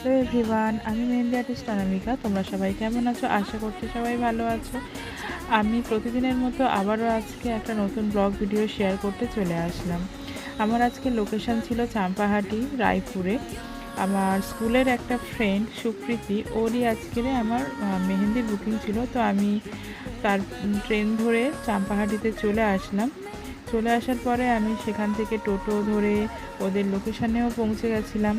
Hello everyone, আমি mehndi artist অনামিকা। তোমরা সবাই কেমন আছো? আশা করছি সবাই ভালো আছো। আমি প্রতিদিনের মতো আবারও আজকে একটা নতুন ব্লগ ভিডিও শেয়ার করতে চলে আসলাম। আমার আজকে লোকেশন ছিল চাম্পাহাটি, রায়পুরে। আমার স্কুলের একটা ফ্রেন্ড সুপ্রীতি, ওরই আজকের আমার মেহেন্দির বুকিং ছিল। তো আমি তার ট্রেন ধরে চাম্পাহাটিতে চলে আসলাম। চলে আসার পরে আমি সেখান থেকে টোটো ধরে ওদের লোকেশানেও পৌঁছে গেছিলাম।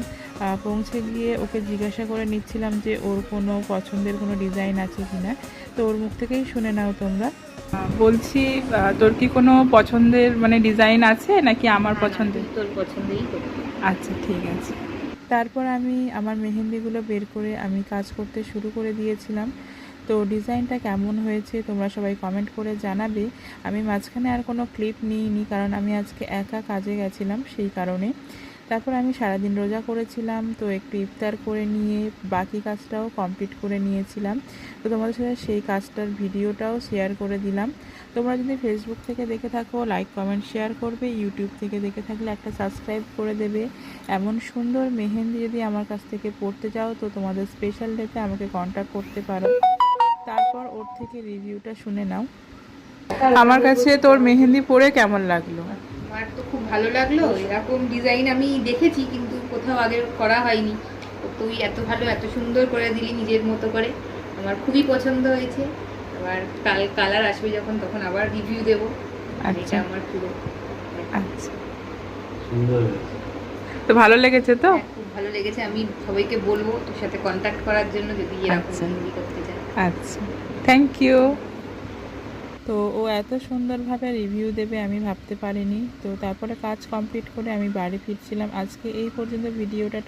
পৌঁছে গিয়ে ওকে জিজ্ঞাসা করে নিচ্ছিলাম যে ওর কোনো পছন্দের কোনো ডিজাইন আছে কি না। তো ওর মুখ থেকেই শুনে নাও তোমরা। বলছি, তোর কি কোনো পছন্দের মানে ডিজাইন আছে নাকি আমার পছন্দের? তোর পছন্দেই করবি। আচ্ছা, ঠিক আছে। তারপর আমি আমার মেহেন্দিগুলো বের করে আমি কাজ করতে শুরু করে দিয়েছিলাম। তো ডিজাইনটা কেমন হয়েছে তোমরা সবাই কমেন্ট করে জানাবে। আমি মাঝখানে আর কোনো ক্লিপ নিইনি, কারণ আমি আজকে একা কাজে গেছিলাম সেই কারণে। তারপর আমি সারাদিন রোজা করেছিলাম, তো একটু ইফতার করে নিয়ে বাকি কাজটাও কমপ্লিট করে নিয়েছিলাম। তো তোমাদের সাথে সেই কাজটার ভিডিওটাও শেয়ার করে দিলাম। তোমরা যদি ফেসবুক থেকে দেখে থাকো লাইক কমেন্ট শেয়ার করবে, ইউটিউব থেকে দেখে থাকলে একটা সাবস্ক্রাইব করে দেবে। এমন সুন্দর মেহেন্দি যদি আমার কাছ থেকে পড়তে চাও তো তোমাদের স্পেশাল ডেতে আমাকে কন্ট্যাক্ট করতে পারো। তারপর ওর থেকে রিভিউটা শুনে নাও। আমার কাছে তোর মেহেন্দি পরে কেমন লাগলো? আমার তো খুব ভালো লাগলো। এরকম ডিজাইন আমি দেখেছি কিন্তু কোথাও আগে করা হয়নি। তো তুই এত ভালো এত সুন্দর করে দিলি নিজের মতো করে, আমার খুবই পছন্দ হয়েছে। আবার কালার আসবে যখন তখন আবার রিভিউ দেবো। আচ্ছা, এটা আমার পুরো আচ্ছা, সুন্দর হয়েছে। তো ভালো লেগেছে তো? খুব ভালো লেগেছে। আমি সবাইকে বলবো তোর সাথে কন্ট্যাক্ট করার জন্য যদি এরকম আচ্ছা, মেহেন্দি করতে চায়। আচ্ছা, থ্যাংক ইউ। তো ও এত সুন্দরভাবে রিভিউ দেবে আমি ভাবতে পারিনি। তো তারপরে কাজ কমপ্লিট করে আমি বাড়ি ফিরছিলাম। আজকে এই পর্যন্ত ভিডিওটা।